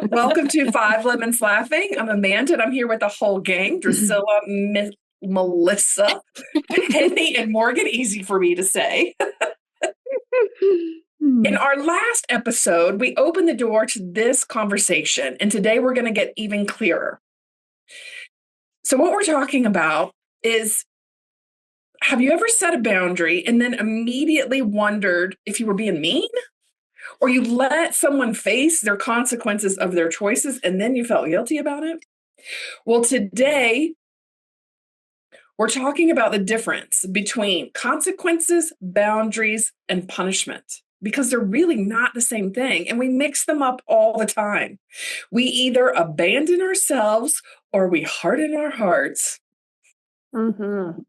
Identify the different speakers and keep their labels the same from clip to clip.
Speaker 1: Welcome to Five Lemons Laughing. I'm Amanda, and I'm here with the whole gang: Drusilla, Melissa, Penny, and Morgan. Easy for me to say. In our last episode, we opened the door to this conversation, and today we're going to get even clearer. So what we're talking about is, have you ever set a boundary and then immediately wondered if you were being mean? Or you let someone face their consequences of their choices and then you felt guilty about it? Well, today we're talking about the difference between consequences, boundaries, and punishment, because they're really not the same thing. And we mix them up all the time. We either abandon ourselves or we harden our hearts.
Speaker 2: Mm-hmm.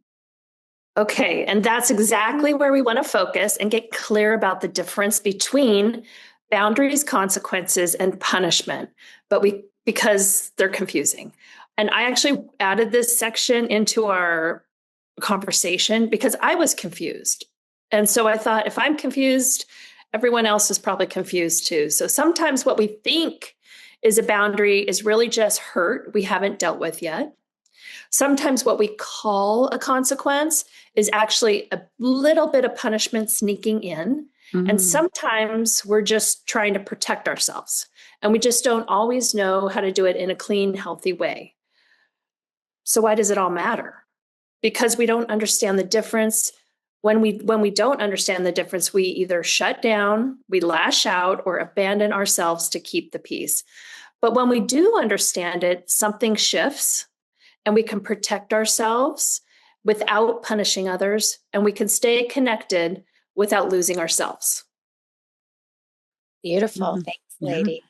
Speaker 2: Okay, and that's exactly where we want to focus and get clear about the difference between boundaries, consequences, and punishment, because they're confusing. And I actually added this section into our conversation because I was confused. And so I thought, if I'm confused, everyone else is probably confused too. So sometimes what we think is a boundary is really just hurt we haven't dealt with yet. Sometimes what we call a consequence is actually a little bit of punishment sneaking in. Mm-hmm. And sometimes we're just trying to protect ourselves. And we just don't always know how to do it in a clean, healthy way. So why does it all matter? Because we don't understand the difference. When we don't understand the difference, we either shut down, we lash out, or abandon ourselves to keep the peace. But when we do understand it, something shifts. And we can protect ourselves without punishing others. And we can stay connected without losing ourselves.
Speaker 3: Beautiful. Mm-hmm. Thanks, lady. Mm-hmm.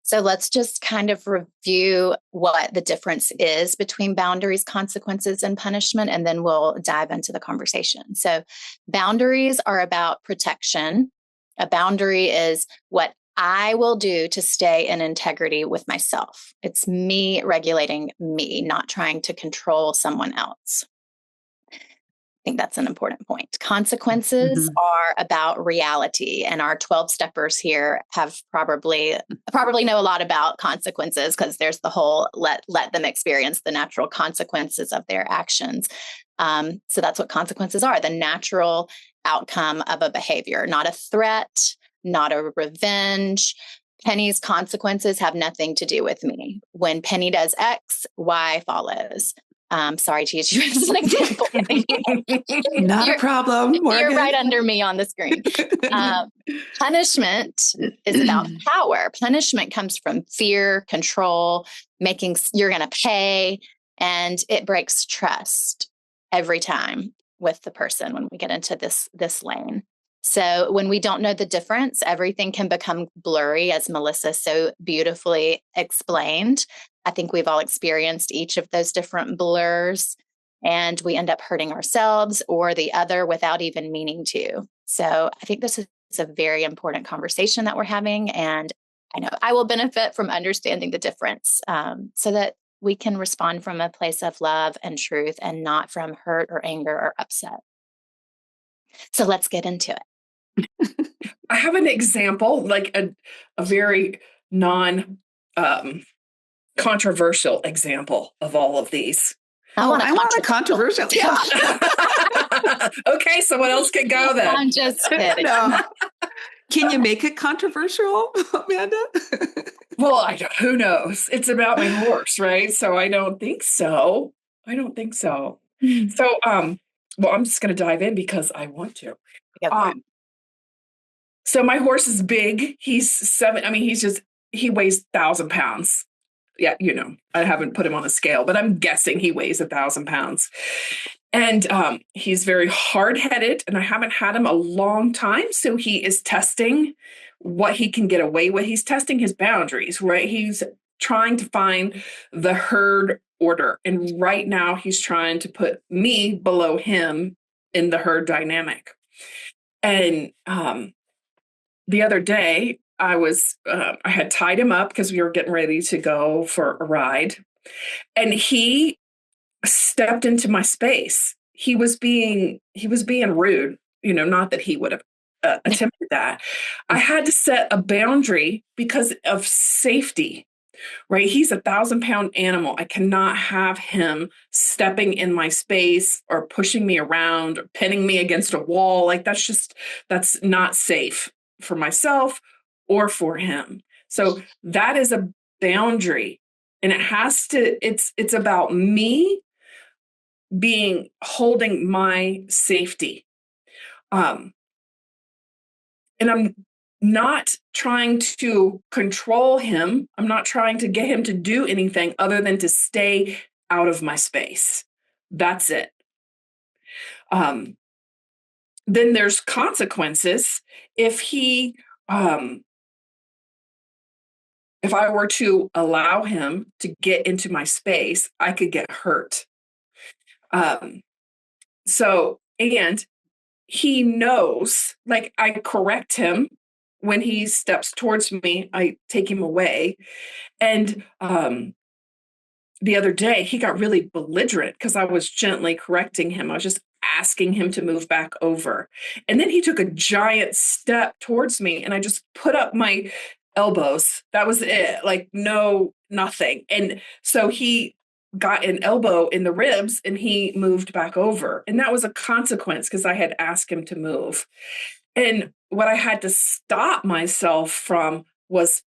Speaker 3: So let's just kind of review what the difference is between boundaries, consequences, and punishment, and then we'll dive into the conversation. So boundaries are about protection. A boundary is what I will do to stay in integrity with myself. It's me regulating me, not trying to control someone else. I think that's an important point. Consequences are about reality, and our 12-steppers here have probably know a lot about consequences because there's the whole let them experience the natural consequences of their actions. So that's what consequences are: the natural outcome of a behavior, not a threat, not a revenge. Penny's consequences have nothing to do with me. When Penny does X, Y follows. Sorry to use you as an example.
Speaker 4: Not a problem, Morgan.
Speaker 3: You're right under me on the screen. Punishment is about power. Punishment comes from fear, control, making you're going to pay, and it breaks trust every time with the person when we get into this lane. So when we don't know the difference, everything can become blurry, as Melissa so beautifully explained. I think we've all experienced each of those different blurs, and we end up hurting ourselves or the other without even meaning to. So I think this is a very important conversation that we're having, and I know I will benefit from understanding the difference so that we can respond from a place of love and truth and not from hurt or anger or upset. So let's get into it.
Speaker 1: I have an example, like a very controversial example of all of these.
Speaker 4: I want a controversial. Yeah.
Speaker 1: Okay, someone else can go then.
Speaker 3: I'm just kidding.
Speaker 4: No. Can you make it controversial, Amanda?
Speaker 1: Well, who knows? It's about my horse, right? So I don't think so. So, well, I'm just going to dive in because I want to. So my horse is big. He's 7. I mean, he weighs 1,000 pounds. Yeah, I haven't put him on a scale, but I'm guessing he weighs 1,000 pounds. And he's very hard-headed, and I haven't had him a long time. So he is testing what he can get away with. He's testing his boundaries, right? He's trying to find the herd order. And right now he's trying to put me below him in the herd dynamic. And the other day I had tied him up because we were getting ready to go for a ride, and he stepped into my space. He was being rude, not that he would have attempted that. I had to set a boundary because of safety, right? He's 1,000-pound animal. I cannot have him stepping in my space or pushing me around or pinning me against a wall. Like that's not safe for myself or for him. So that is a boundary. And it's about me holding my safety. And I'm not trying to control him. I'm not trying to get him to do anything other than to stay out of my space. That's it. Then there's consequences. If I were to allow him to get into my space, I could get hurt. And he knows, like, I correct him when he steps towards me, I take him away. And the other day, he got really belligerent because I was gently correcting him. I was just asking him to move back over. And then he took a giant step towards me, and I just put up my elbows. That was it. Like, no, nothing. And so he got an elbow in the ribs and he moved back over. And that was a consequence because I had asked him to move. And what I had to stop myself from was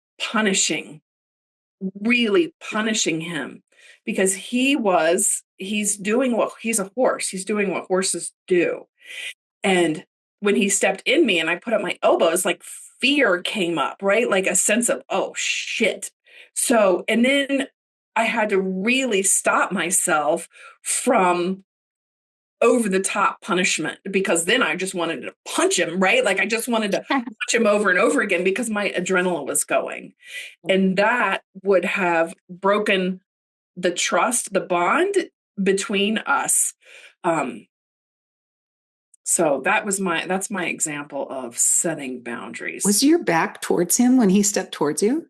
Speaker 1: really punishing him, because he's a horse. He's doing what horses do. And when he stepped in me and I put up my elbows, like, fear came up, right? Like a sense of, oh shit. So, and then I had to really stop myself from over the top punishment, because then I just wanted to punch him, right? Like, I just wanted to punch him over and over again because my adrenaline was going. And that would have broken the trust, the bond between us. So that's my example of setting boundaries.
Speaker 4: Was your back towards him when he stepped towards you?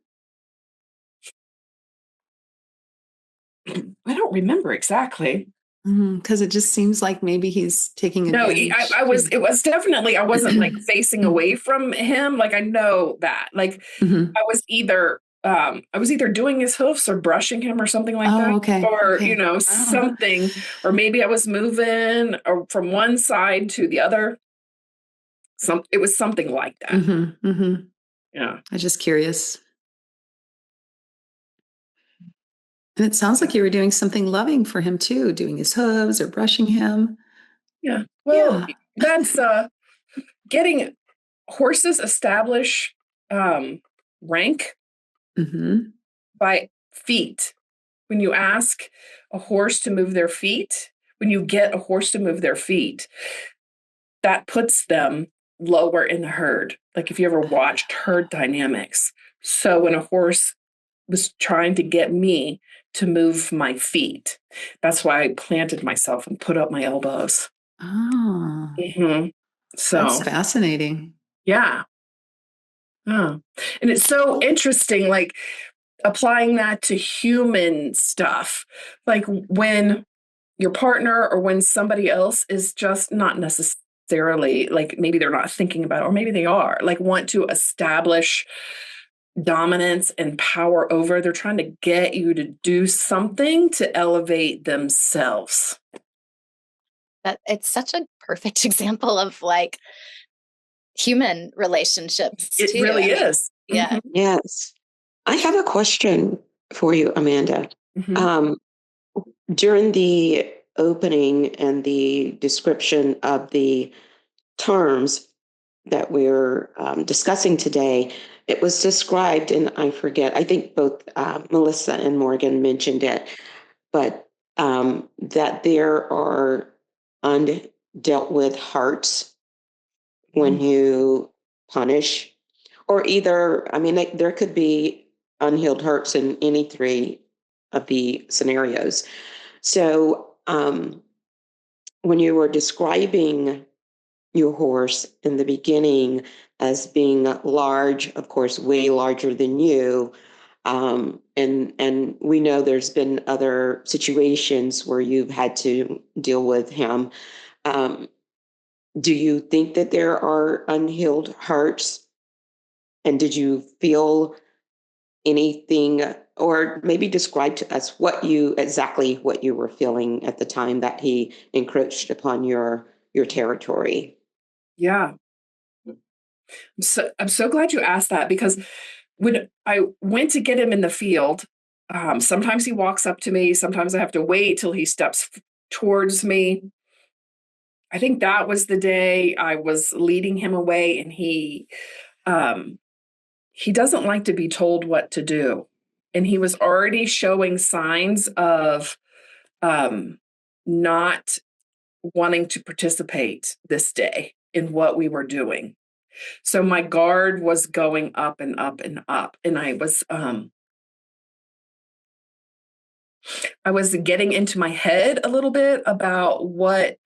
Speaker 1: I don't remember exactly.
Speaker 4: Because it just seems like maybe he's taking advantage.
Speaker 1: No, it was definitely, I wasn't like facing away from him. Like, I know that, like, I was either doing his hoofs or brushing him or something like that.
Speaker 4: Okay.
Speaker 1: Or,
Speaker 4: Okay.
Speaker 1: something, or maybe I was moving or from one side to the other. It was something like that. Yeah.
Speaker 4: I was just curious. And it sounds like you were doing something loving for him too, doing his hooves or brushing him.
Speaker 1: Yeah. Well, that's getting horses establish rank by feet. When you ask a horse to move their feet, when you get a horse to move their feet, that puts them lower in the herd. Like, if you ever watched herd dynamics. So when a horse was trying to get me to move my feet, that's why I planted myself and put up my elbows.
Speaker 4: Oh,
Speaker 1: So
Speaker 4: that's fascinating.
Speaker 1: Yeah. Oh. And it's so interesting, like, applying that to human stuff. Like, when your partner or when somebody else is just not necessarily, like, maybe they're not thinking about it, or maybe they are, like, want to establish dominance and power over, they're trying to get you to do something to elevate themselves.
Speaker 3: But it's such a perfect example of, like, human relationships.
Speaker 1: It really is.
Speaker 3: Yeah.
Speaker 5: Yes. I have a question for you, Amanda. During the opening and the description of the terms that we're discussing today, it was described, and I forget, I think both Melissa and Morgan mentioned it, but that there are undealt with hearts when you punish, or either, I mean, there could be unhealed hurts in any three of the scenarios. So when you were describing your horse in the beginning as being large, of course, way larger than you, and we know there's been other situations where you've had to deal with him. do you think that there are unhealed hurts? And did you feel anything, or maybe describe to us exactly what you were feeling at the time that he encroached upon your territory?
Speaker 1: Yeah. I'm so glad you asked that, because when I went to get him in the field, sometimes he walks up to me. Sometimes I have to wait till he steps towards me. I think that was the day I was leading him away, and he doesn't like to be told what to do. And he was already showing signs of not wanting to participate this day in what we were doing. So my guard was going up and up and up. And I was getting into my head a little bit about what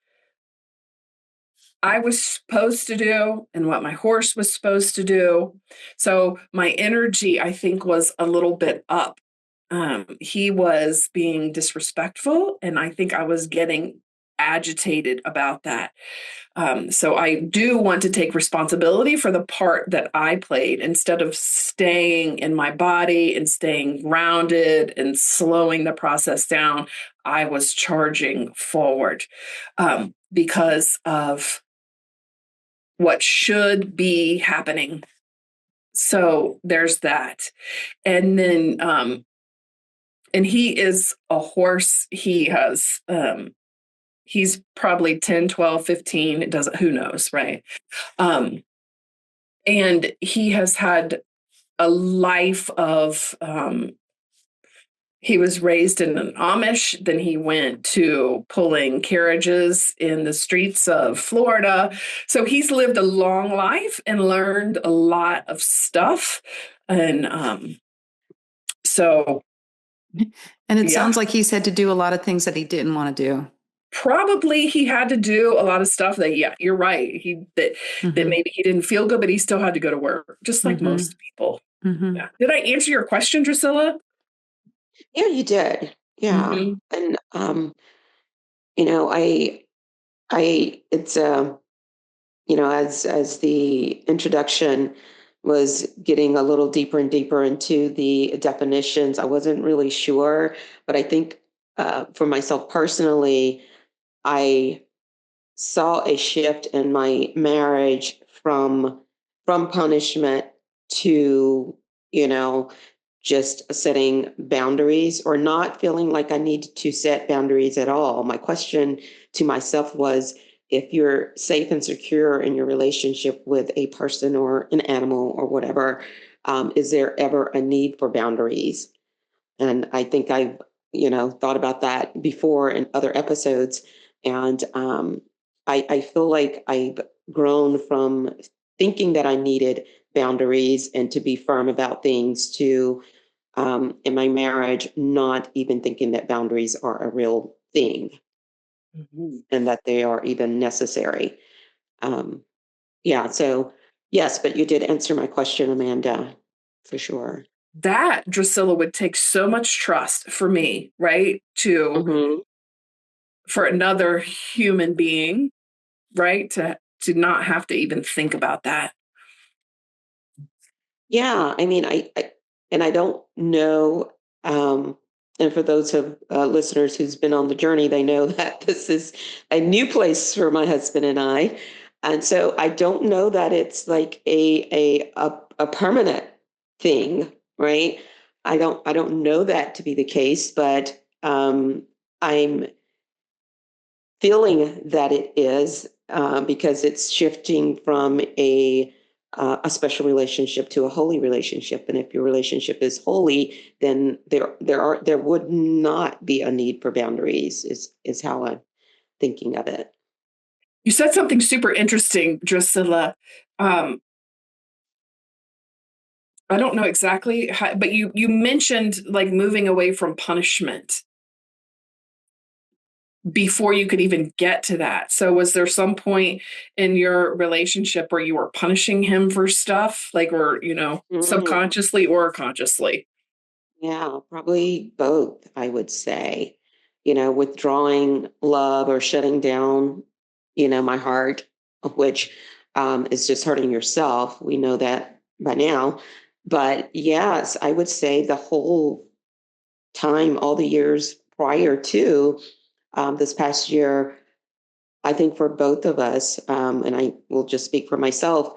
Speaker 1: I was supposed to do and what my horse was supposed to do. So my energy, I think, was a little bit up. He was being disrespectful, and I think I was getting agitated about that. So I do want to take responsibility for the part that I played, instead of staying in my body and staying grounded and slowing the process down. I was charging forward because of what should be happening. So there's that. And then, and he is a horse. He's probably 10, 12, 15. It doesn't, who knows, right? And he has had a life of, he was raised in an Amish, then he went to pulling carriages in the streets of Florida. So he's lived a long life and learned a lot of stuff. And so,
Speaker 4: And it
Speaker 1: yeah.
Speaker 4: sounds like he's had to do a lot of things that he didn't want to do.
Speaker 1: Probably he had to do a lot of stuff that, yeah, you're right. That maybe he didn't feel good, but he still had to go to work, just like most people. Yeah. Did I answer your question, Drusilla?
Speaker 5: Yeah, you did. Yeah. And you know, it's you know, as the introduction was getting a little deeper and deeper into the definitions, I wasn't really sure, but I think for myself personally, I saw a shift in my marriage from punishment to, you know, just setting boundaries, or not feeling like I needed to set boundaries at all. My question to myself was, if you're safe and secure in your relationship with a person or an animal or whatever, is there ever a need for boundaries? And I think I've, thought about that before in other episodes. And I feel like I've grown from thinking that I needed boundaries and to be firm about things to, in my marriage, not even thinking that boundaries are a real thing and that they are even necessary. Yeah. So, yes, but you did answer my question, Amanda, for sure.
Speaker 1: That, Drusilla, would take so much trust for me, right? For another human being, right? To not have to even think about that.
Speaker 5: Yeah, I mean, I don't know. And for those of listeners who's been on the journey, they know that this is a new place for my husband and I, and so I don't know that it's like a permanent thing, right? I don't know that to be the case, but I'm feeling that it is because it's shifting from a special relationship to a holy relationship. And if your relationship is holy, then there would not be a need for boundaries. Is how I'm thinking of it.
Speaker 1: You said something super interesting, Drusilla. I don't know exactly how, but you mentioned like moving away from punishment before you could even get to that. So was there some point in your relationship where you were punishing him for stuff, like, or, subconsciously or consciously?
Speaker 5: Yeah, probably both, I would say. Withdrawing love or shutting down, my heart which is just hurting yourself. We know that by now. But yes, I would say the whole time, all the years prior to this past year, I think for both of us, and I will just speak for myself,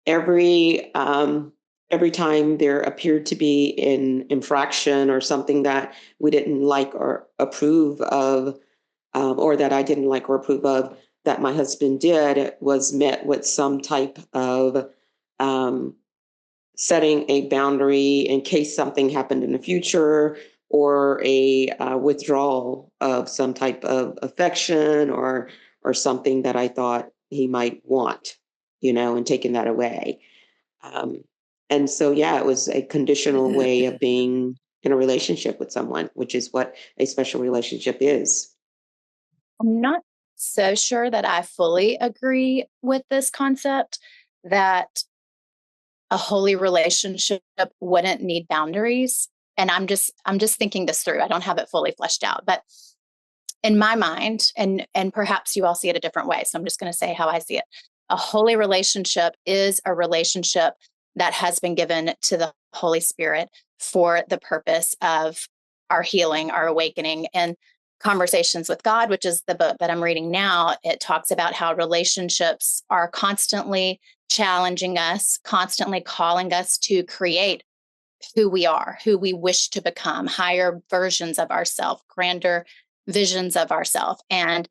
Speaker 5: every time there appeared to be an infraction or something that we didn't like or approve of, or that I didn't like or approve of, that my husband did, was met with some type of setting a boundary in case something happened in the future, or a withdrawal of some type of affection or something that I thought he might want, and taking that away. And so, yeah, it was a conditional way of being in a relationship with someone, which is what a special relationship is.
Speaker 3: I'm not so sure that I fully agree with this concept that a holy relationship wouldn't need boundaries. And I'm just thinking this through. I don't have it fully fleshed out, but in my mind, and perhaps you all see it a different way, so I'm just going to say how I see it. A holy relationship is a relationship that has been given to the Holy Spirit for the purpose of our healing, our awakening. And Conversations with God, which is the book that I'm reading now, it talks about how relationships are constantly challenging us, constantly calling us to create who we are, who we wish to become, higher versions of ourselves, grander visions of ourselves. And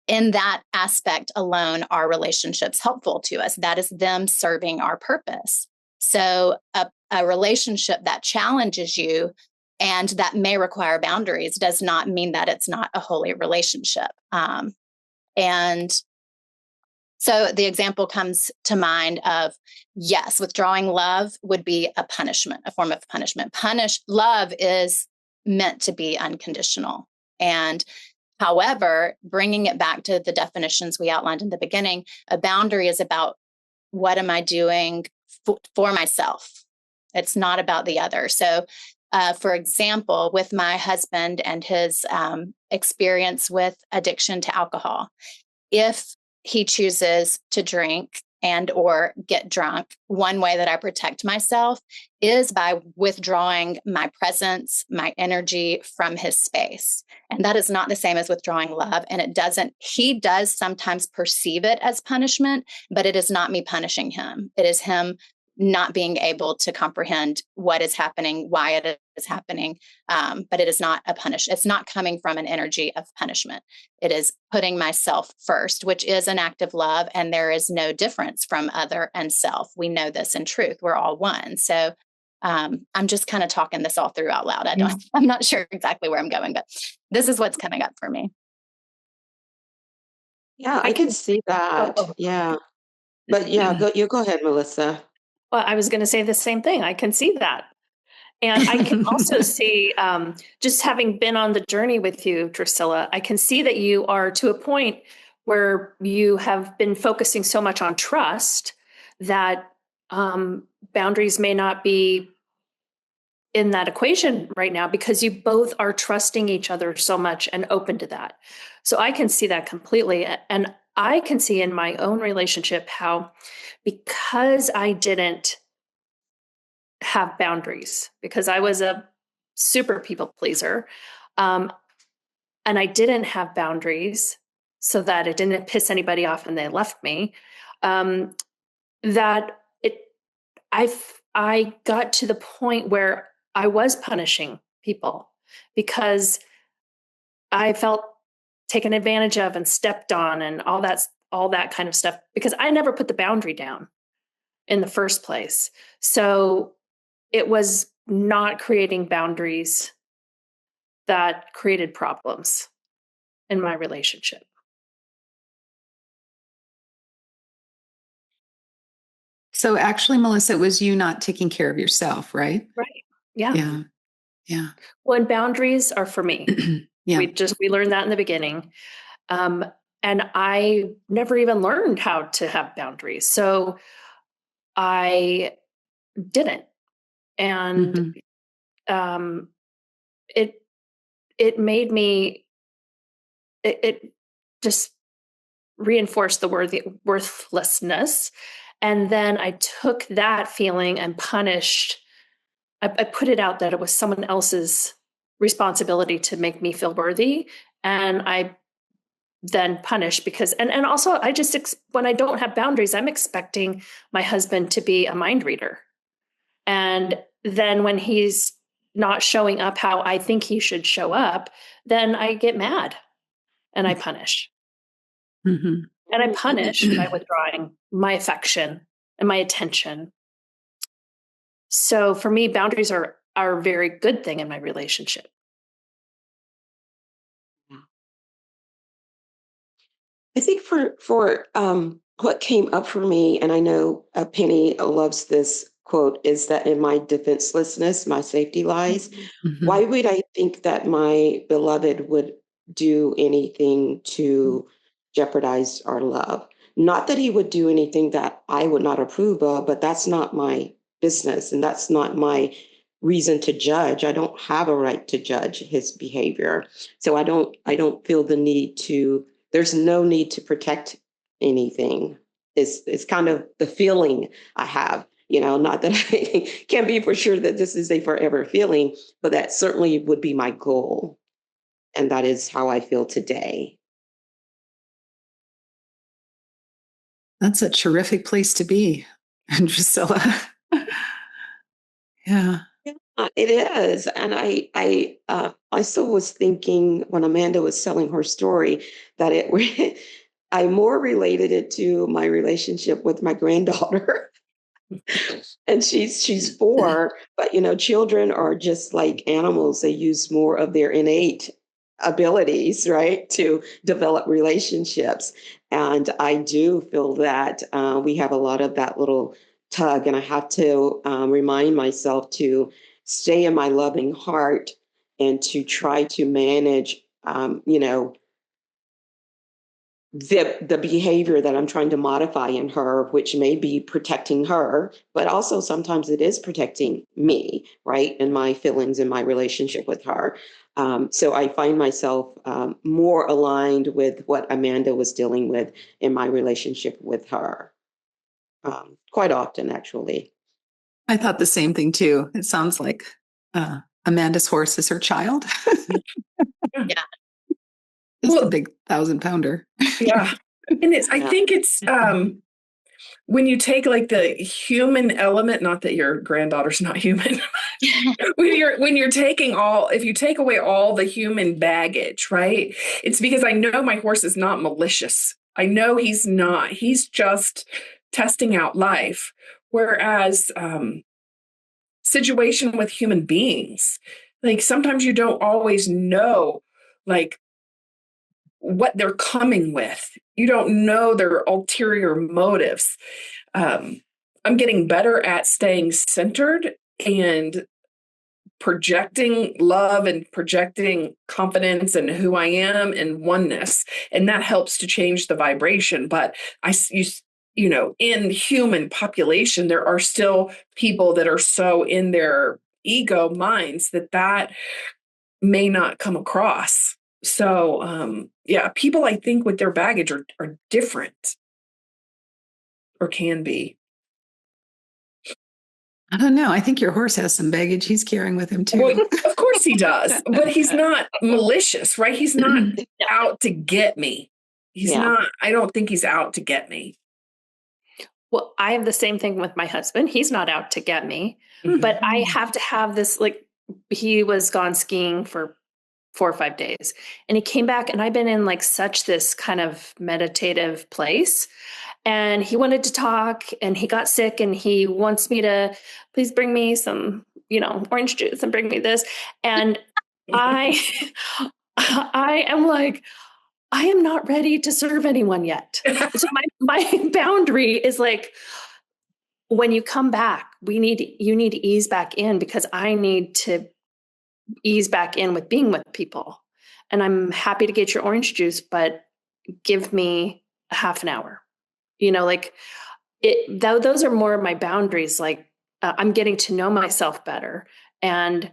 Speaker 3: in that aspect alone, are relationships helpful to us? That is them serving our purpose. So a relationship that challenges you and that may require boundaries does not mean that it's not a holy relationship. And so the example comes to mind of, yes, withdrawing love would be a punishment, a form of punishment. Love is meant to be unconditional. And however, bringing it back to the definitions we outlined in the beginning, a boundary is about what am I doing for myself? It's not about the other. So, for example, with my husband and his experience with addiction to alcohol, if he chooses to drink and or get drunk, one way that I protect myself is by withdrawing my presence, my energy from his space. And that is not the same as withdrawing love. And he does sometimes perceive it as punishment, but it is not me punishing him. It is him not being able to comprehend what is happening, why it is happening. But it is not a punish. It's not coming from an energy of punishment. It is putting myself first, which is an act of love. And there is no difference from other and self. We know this in truth. We're all one. So I'm just kind of talking this all through out loud. I'm not sure exactly where I'm going, but this is what's coming up for me.
Speaker 5: Yeah, I can see that. Yeah. But yeah, go ahead, Melissa.
Speaker 2: Well, I was going to say the same thing. I can see that. And I can also see, just having been on the journey with you, Drusilla, I can see that you are to a point where you have been focusing so much on trust that boundaries may not be in that equation right now, because you both are trusting each other so much and open to that. So I can see that completely. And I can see in my own relationship how, because I didn't have boundaries, because I was a super people pleaser, and I didn't have boundaries so that it didn't piss anybody off and they left me, that I got to the point where I was punishing people because I felt taken advantage of and stepped on and all that kind of stuff, because I never put the boundary down in the first place. So it was not creating boundaries that created problems in my relationship.
Speaker 4: So actually, Melissa, it was you not taking care of yourself, right?
Speaker 2: Right. Yeah.
Speaker 4: Yeah. Yeah.
Speaker 2: When boundaries are for me.
Speaker 4: Yeah.
Speaker 2: We learned that in the beginning. And I never even learned how to have boundaries. So I didn't. And it made me, it just reinforced the worthlessness. And then I took that feeling and I put it out that it was someone else's responsibility to make me feel worthy. And I then punish because, and also when I don't have boundaries, I'm expecting my husband to be a mind reader. And then when he's not showing up how I think he should show up, then I get mad and I punish.
Speaker 4: Mm-hmm.
Speaker 2: And I punish by withdrawing my affection and my attention. So for me, boundaries are a very good thing in my relationship.
Speaker 5: I think for what came up for me, and I know Penny loves this quote, is that in my defenselessness, my safety lies.
Speaker 4: Mm-hmm.
Speaker 5: Why would I think that my beloved would do anything to jeopardize our love? Not that he would do anything that I would not approve of, but that's not my business, and that's not my reason to judge. I don't have a right to judge his behavior. So I don't feel the need to, there's no need to protect anything. It's kind of the feeling I have, not that I can be for sure that this is a forever feeling, but that certainly would be my goal. And that is how I feel today.
Speaker 4: That's a terrific place to be, Drusilla. Yeah.
Speaker 5: It is. And I still was thinking when Amanda was telling her story that I more related it to my relationship with my granddaughter. And she's 4, but children are just like animals. They use more of their innate abilities, right, to develop relationships. And I do feel that we have a lot of that little tug, and I have to remind myself to stay in my loving heart and to try to manage, the behavior that I'm trying to modify in her, which may be protecting her, but also sometimes it is protecting me, right? And my feelings in my relationship with her. So I find myself more aligned with what Amanda was dealing with in my relationship with her. Quite often, actually.
Speaker 4: I thought the same thing too. It sounds like Amanda's horse is her child.
Speaker 3: Yeah.
Speaker 4: Just a big 1,000-pounder.
Speaker 1: Yeah. And I think it's when you take like the human element, not that your granddaughter's not human, when you're taking if you take away all the human baggage, right? It's because I know my horse is not malicious. I know he's not. He's just testing out life. Whereas situation with human beings, like sometimes you don't always know, like what they're coming with. You don't know their ulterior motives. I'm getting better at staying centered and projecting love and projecting confidence and who I am and oneness. And that helps to change the vibration. But in human population, there are still people that are so in their ego minds that may not come across. So, people I think with their baggage are different or can be.
Speaker 4: I don't know. I think your horse has some baggage he's carrying with him too.
Speaker 1: Well, of course he does, but he's not malicious, right? He's not out to get me. He's not, I don't think he's out to get me.
Speaker 2: Well, I have the same thing with my husband. He's not out to get me, but I have to have this, like, he was gone skiing for 4 or 5 days and he came back and I've been in like such this kind of meditative place and he wanted to talk and he got sick and he wants me to please bring me some, orange juice and bring me this. And I am like, I am not ready to serve anyone yet. So my boundary is like, when you come back, you need to ease back in because I need to ease back in with being with people. And I'm happy to get your orange juice, but give me a half an hour. Those are more of my boundaries. Like I'm getting to know myself better. And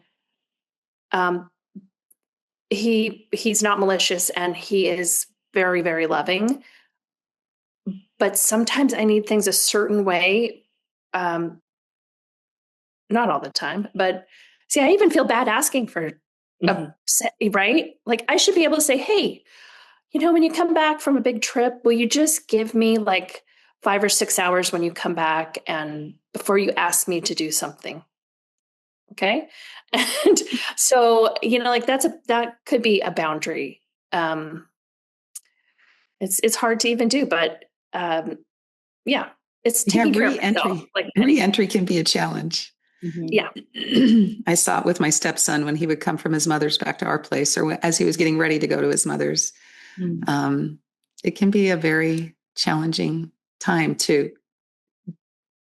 Speaker 2: he's not malicious and he is very, very loving. but sometimes I need things a certain way. Not all the time, but see, I even feel bad asking for right? Like I should be able to say, hey, when you come back from a big trip, will you just give me like 5 or 6 hours when you come back and before you ask me to do something? Okay. And so, like that could be a boundary. It's hard to even do, but yeah, it's taking care of myself. Like
Speaker 4: re-entry can be a challenge.
Speaker 2: Yeah.
Speaker 4: I saw it with my stepson when he would come from his mother's back to our place, or as he was getting ready to go to his mother's. It can be a very challenging time to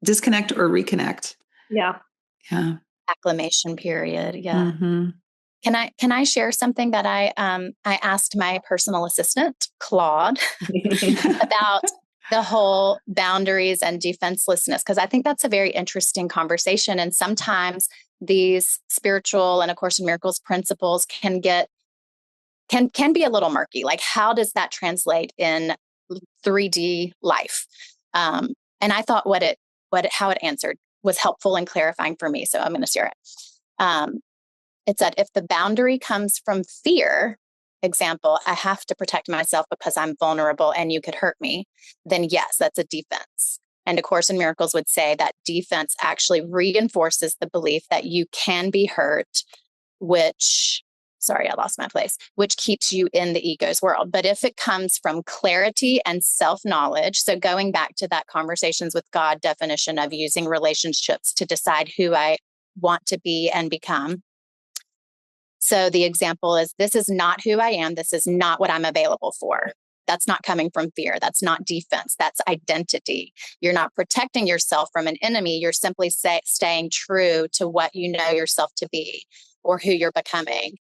Speaker 4: disconnect or reconnect.
Speaker 2: Yeah.
Speaker 4: Yeah.
Speaker 3: Acclimation period. Yeah. Can I share something that I asked my personal assistant, Claude, about the whole boundaries and defenselessness? Because I think that's a very interesting conversation. And sometimes these spiritual and A Course in Miracles principles can be a little murky. Like, how does that translate in 3D life? And I thought how it answered was helpful and clarifying for me. So I'm going to share it. It said, if the boundary comes from fear, example, I have to protect myself because I'm vulnerable and you could hurt me, then yes, that's a defense. And A Course in Miracles would say that defense actually reinforces the belief that you can be hurt, which keeps you in the ego's world. But if it comes from clarity and self-knowledge, so going back to that Conversations with God definition of using relationships to decide who I want to be and become. So the example is, this is not who I am. This is not what I'm available for. That's not coming from fear. That's not defense. That's identity. You're not protecting yourself from an enemy. You're simply staying true to what you know yourself to be or who you're becoming.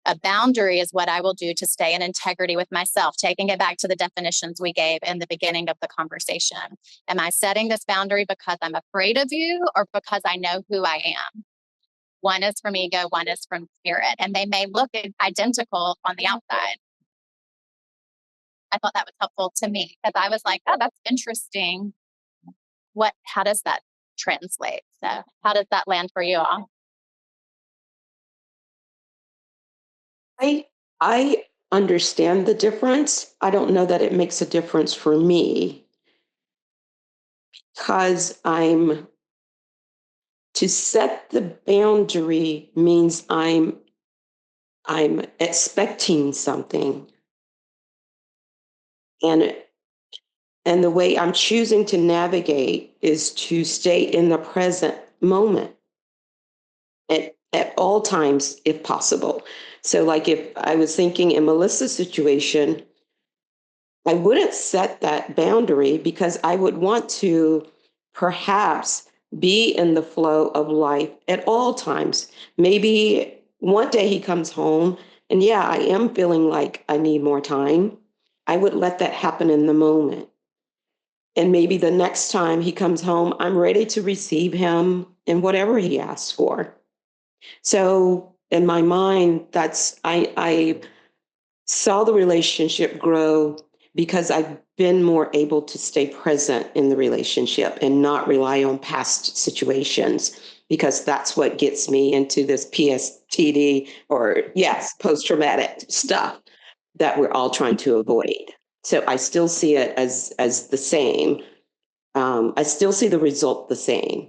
Speaker 3: A boundary is what I will do to stay in integrity with myself, taking it back to the definitions we gave in the beginning of the conversation. Am I setting this boundary because I'm afraid of you or because I know who I am? One is from ego, one is from spirit, and they may look identical on the outside. I thought that was helpful to me because I was like, oh, that's interesting. How does that translate? So how does that land for you all?
Speaker 5: I understand the difference. I don't know that it makes a difference for me because to set the boundary means I'm expecting something. And the way I'm choosing to navigate is to stay in the present moment at all times, if possible. So like if I was thinking in Melissa's situation, I wouldn't set that boundary because I would want to perhaps be in the flow of life at all times. Maybe one day he comes home and yeah, I am feeling like I need more time. I would let that happen in the moment. And maybe the next time he comes home, I'm ready to receive him in whatever he asks for. So in my mind, I saw the relationship grow because I've been more able to stay present in the relationship and not rely on past situations, because that's what gets me into this PSTD or post-traumatic stuff that we're all trying to avoid. So I still see it as the same. I still see the result the same.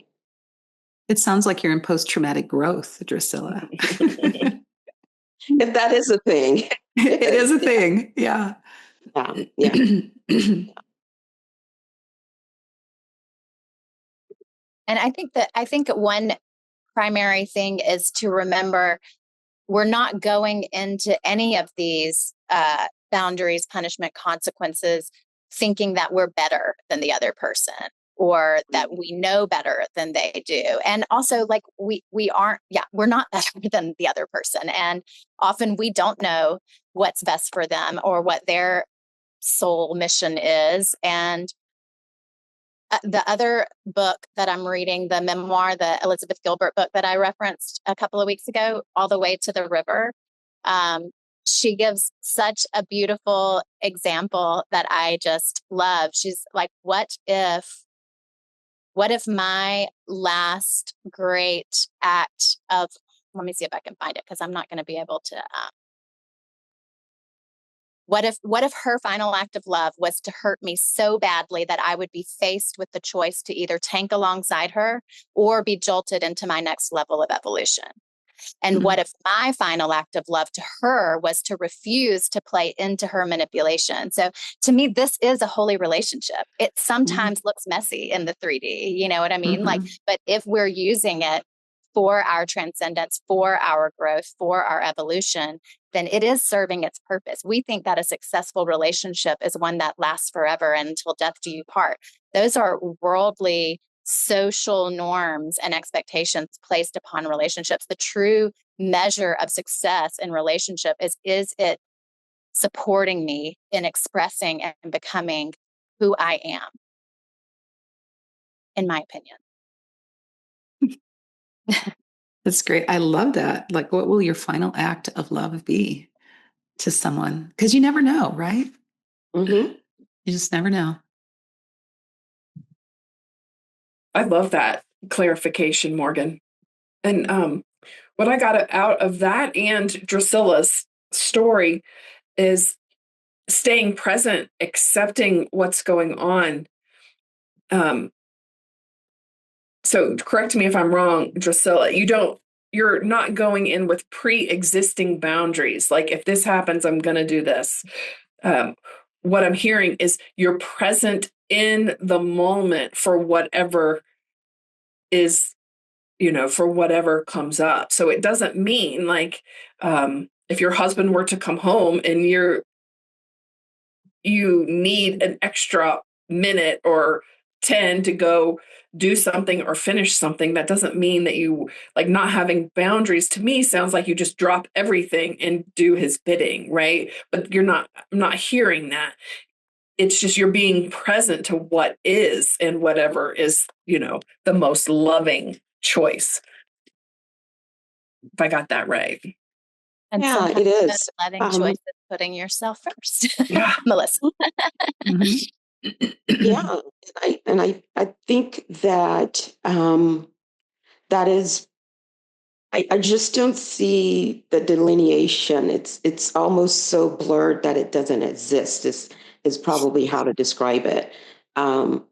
Speaker 4: It sounds like you're in post-traumatic growth, Drusilla.
Speaker 5: If that is a thing.
Speaker 4: It is a thing. Yeah.
Speaker 3: And I think one primary thing is to remember we're not going into any of these boundaries, punishment, consequences, thinking that we're better than the other person or that we know better than they do. And also like we're not better than the other person. And often we don't know what's best for them or what their soul mission is. And the other book that I'm reading, the memoir, the Elizabeth Gilbert book that I referenced a couple of weeks ago, All the Way to the River, she gives such a beautiful example that I just love. She's like, what if my last great act of, let me see if I can find it, because I'm not going to be able to, what if her final act of love was to hurt me so badly that I would be faced with the choice to either tank alongside her or be jolted into my next level of evolution? And what if my final act of love to her was to refuse to play into her manipulation? So to me, this is a holy relationship. It sometimes looks messy in the 3D, you know what I mean? Like, but if we're using it for our transcendence, for our growth, for our evolution, then it is serving its purpose. We think that a successful relationship is one that lasts forever and until death do you part. Those are worldly social norms and expectations placed upon relationships. The true measure of success in relationship is it supporting me in expressing and becoming who I am, in my opinion.
Speaker 4: That's great. I love that. Like, what will your final act of love be to someone? Because you never know, right?
Speaker 5: Mm-hmm.
Speaker 4: You just never know.
Speaker 1: I love that clarification, Morgan. And what I got out of that and Drusilla's story is staying present, accepting what's going on. So correct me if I'm wrong, Drusilla, you're not going in with pre-existing boundaries. Like, if this happens, I'm going to do this. What I'm hearing is you're present in the moment for whatever is, for whatever comes up. So it doesn't mean like, if your husband were to come home and you need an extra minute or 10 to go do something or finish something, that doesn't mean that you, like, not having boundaries to me sounds like you just drop everything and do his bidding, right? But I'm not hearing that. It's just you're being present to what is and whatever is, the most loving choice. If I got that right.
Speaker 3: And
Speaker 5: Yeah,
Speaker 3: sometimes
Speaker 5: it is.
Speaker 3: the loving choice is putting yourself first.
Speaker 1: Yeah.
Speaker 3: Melissa.
Speaker 5: Yeah, I think that that is. I just don't see the delineation. It's almost so blurred that it doesn't exist. Is probably how to describe it. Um,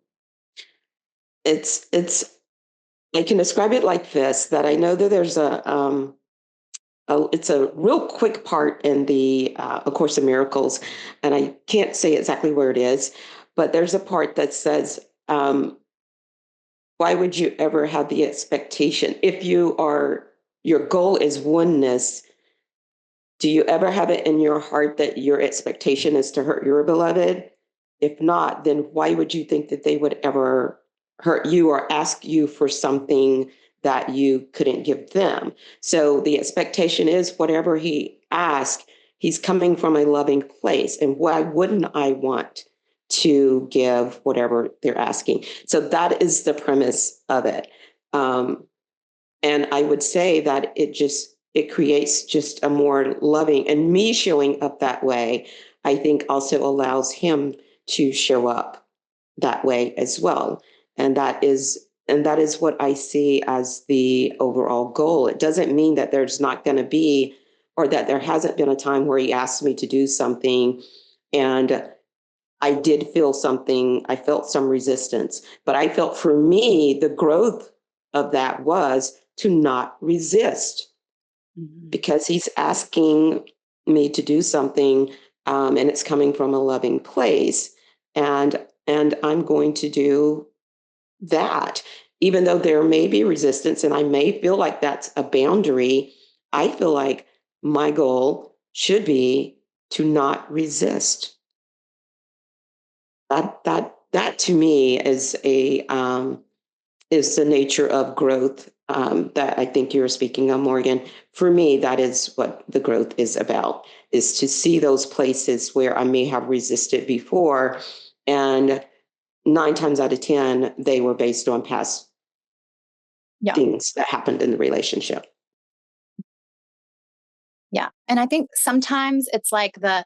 Speaker 5: it's I can describe it like this: that I know that there's it's a real quick part in the A Course in Miracles, and I can't say exactly where it is, but there's a part that says, why would you ever have the expectation if your goal is oneness? Do you ever have it in your heart that your expectation is to hurt your beloved? If not, then why would you think that they would ever hurt you or ask you for something that you couldn't give them? So the expectation is whatever he asks, he's coming from a loving place. And why wouldn't I want to give whatever they're asking? So that is the premise of it. And I would say that it creates just a more loving, and me showing up that way, I think also allows him to show up that way as well. And that is what I see as the overall goal. It doesn't mean that there's not going to be, or that there hasn't been a time where he asked me to do something and I did feel something, I felt some resistance, but I felt for me, the growth of that was to not resist, because he's asking me to do something, and it's coming from a loving place, and I'm going to do that, even though there may be resistance, and I may feel like that's a boundary. I feel like my goal should be to not resist. That to me is is the nature of growth, that I think you're speaking of, Morgan. For me, that is what the growth is about, is to see those places where I may have resisted before, and 9 times out of 10, they were based on past things that happened in the relationship.
Speaker 3: Yeah. And I think sometimes it's like the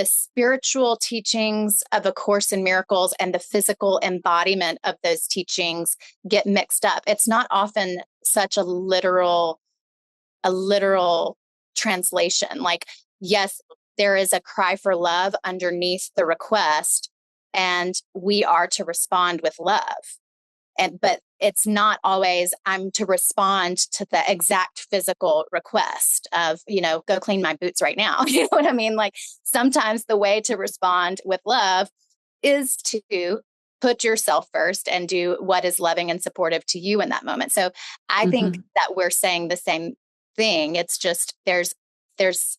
Speaker 3: spiritual teachings of A Course in Miracles and the physical embodiment of those teachings get mixed up. It's not often such a literal translation. Like, yes, there is a cry for love underneath the request, and we are to respond with love. But it's not always I'm to respond to the exact physical request of, go clean my boots right now. You know what I mean? Like, sometimes the way to respond with love is to put yourself first and do what is loving and supportive to you in that moment. So I think that we're saying the same thing. It's just there's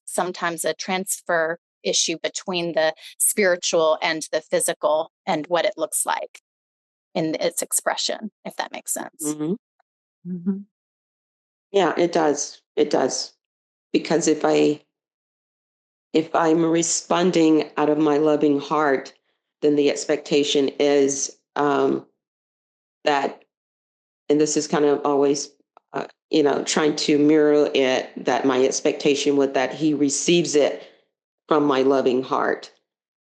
Speaker 3: sometimes a transfer issue between the spiritual and the physical and what it looks like in its expression, if that makes sense.
Speaker 5: Yeah, it does. It does. Because if I'm responding out of my loving heart, then the expectation is that, and this is kind of always, trying to mirror it, that my expectation was that he receives it from my loving heart,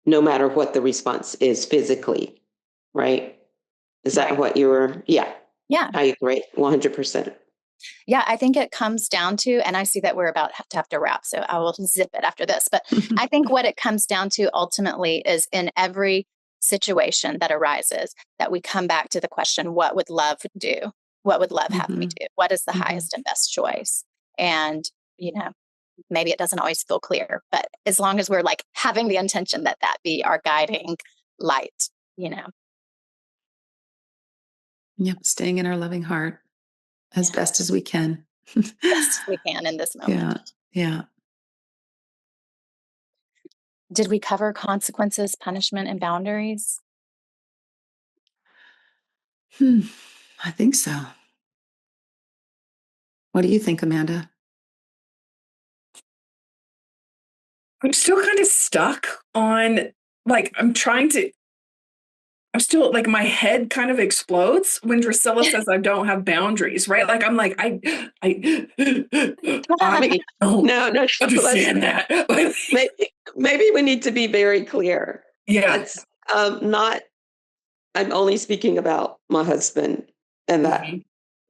Speaker 5: no matter what the response is physically, right? Is that what you were? Yeah.
Speaker 3: Yeah.
Speaker 5: I agree 100%.
Speaker 3: Yeah, I think it comes down to, and I see that we're about to have to wrap, so I will zip it after this. But I think what it comes down to ultimately is in every situation that arises, that we come back to the question, what would love do? What would love have me do? What is the highest and best choice? And, maybe it doesn't always feel clear, but as long as we're like having the intention that be our guiding light,
Speaker 4: Yep. Staying in our loving heart as best as we can.
Speaker 3: Best we can in this moment.
Speaker 4: Yeah.
Speaker 3: Did we cover consequences, punishment, and boundaries?
Speaker 4: I think so. What do you think, Amanda?
Speaker 1: I'm still kind of stuck on, like, I'm still like, my head kind of explodes when Drusilla says I don't have boundaries, right? Like, I'm like, I
Speaker 5: No,
Speaker 1: understand that.
Speaker 5: maybe we need to be very clear.
Speaker 1: Yeah.
Speaker 5: It's not, I'm only speaking about my husband and that,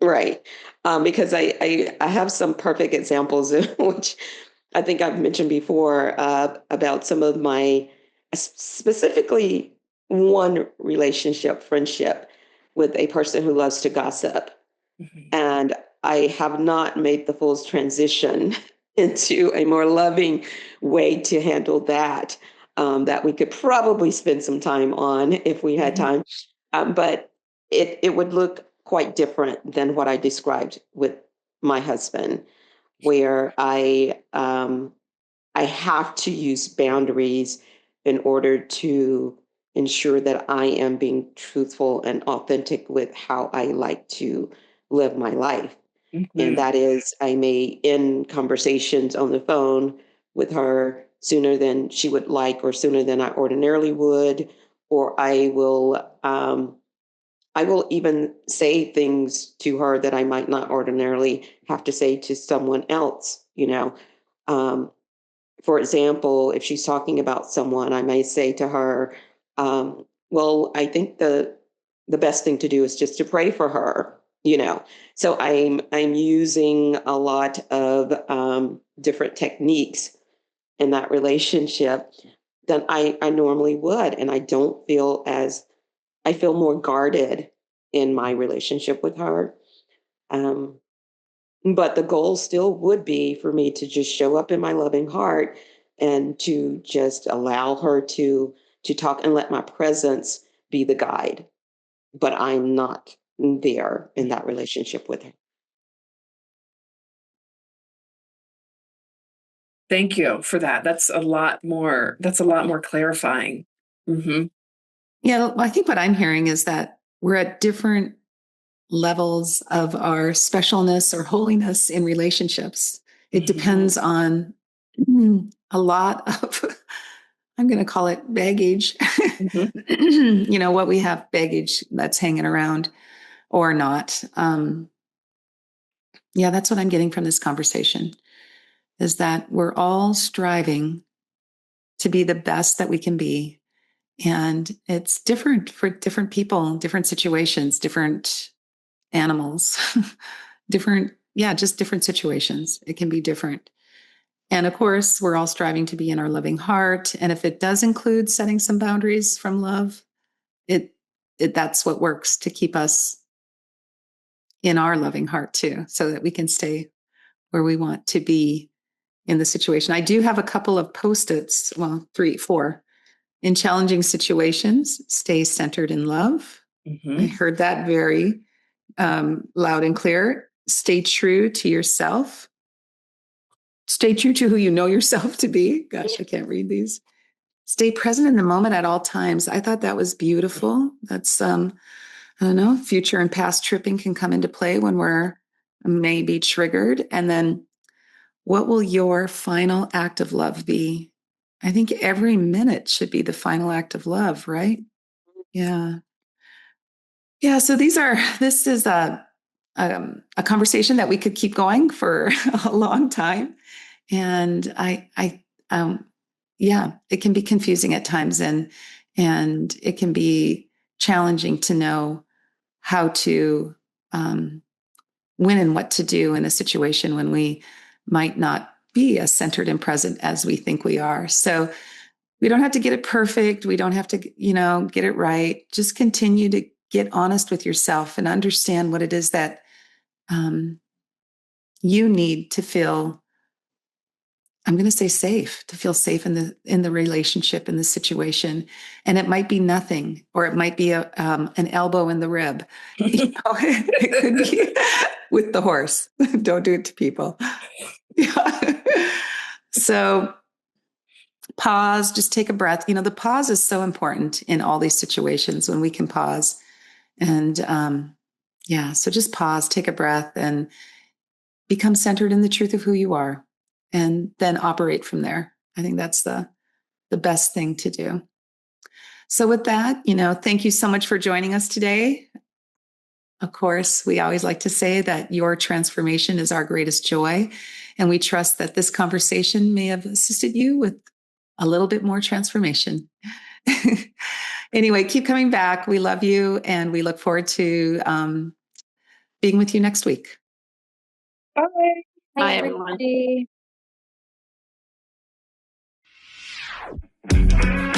Speaker 5: right? Because I have some perfect examples, which I think I've mentioned before, about some of my, specifically one relationship, friendship with a person who loves to gossip. And I have not made the full transition into a more loving way to handle that, that we could probably spend some time on if we had time. But it would look quite different than what I described with my husband, where I have to use boundaries in order to ensure that I am being truthful and authentic with how I like to live my life. And that is, I may end conversations on the phone with her sooner than she would like, or sooner than I ordinarily would, or I will even say things to her that I might not ordinarily have to say to someone else, For example, if she's talking about someone, I may say to her, well, I think the best thing to do is just to pray for her, So I'm using a lot of different techniques in that relationship than I normally would. And I feel more guarded in my relationship with her. But the goal still would be for me to just show up in my loving heart and to just allow her to talk and let my presence be the guide. But I'm not there in that relationship with her.
Speaker 1: Thank you for that. That's a lot more clarifying.
Speaker 4: Yeah, I think what I'm hearing is that we're at different levels of our specialness or holiness in relationships. It depends on a lot of, I'm going to call it baggage, what we have baggage that's hanging around or not. Yeah, that's what I'm getting from this conversation, is that we're all striving to be the best that we can be. And it's different for different people, different situations, different animals, just different situations. It can be different. And of course, we're all striving to be in our loving heart. And if it does include setting some boundaries from love, that's what works to keep us in our loving heart too, so that we can stay where we want to be in the situation. I do have a couple of post-its, well, 3, 4. In challenging situations, stay centered in love. I heard that very loud and clear. Stay true to yourself. Stay true to who you know yourself to be. Gosh, I can't read these. Stay present in the moment at all times. I thought that was beautiful. That's, I don't know, future and past tripping can come into play when we're maybe triggered. And then what will your final act of love be? I think every minute should be the final act of love, right? Yeah. Yeah. So this is a conversation that we could keep going for a long time. And it can be confusing at times, and it can be challenging to know how to when and what to do in a situation when we might not be as centered and present as we think we are. So we don't have to get it perfect. We don't have to, get it right. Just continue to get honest with yourself and understand what it is that you need to feel, I'm going to say safe, to feel safe in the relationship, in the situation. And it might be nothing, or it might be an elbow in the rib. It could be with the horse. Don't do it to people. Yeah. So pause, just take a breath. The pause is so important in all these situations when we can pause. And so just pause, take a breath, and become centered in the truth of who you are, and then operate from there. I think that's the best thing to do. So with that, thank you so much for joining us today. Of course, we always like to say that your transformation is our greatest joy. And we trust that this conversation may have assisted you with a little bit more transformation. Anyway, keep coming back. We love you, and we look forward to being with you next week.
Speaker 1: Bye.
Speaker 2: Bye, everyone.
Speaker 3: Everybody.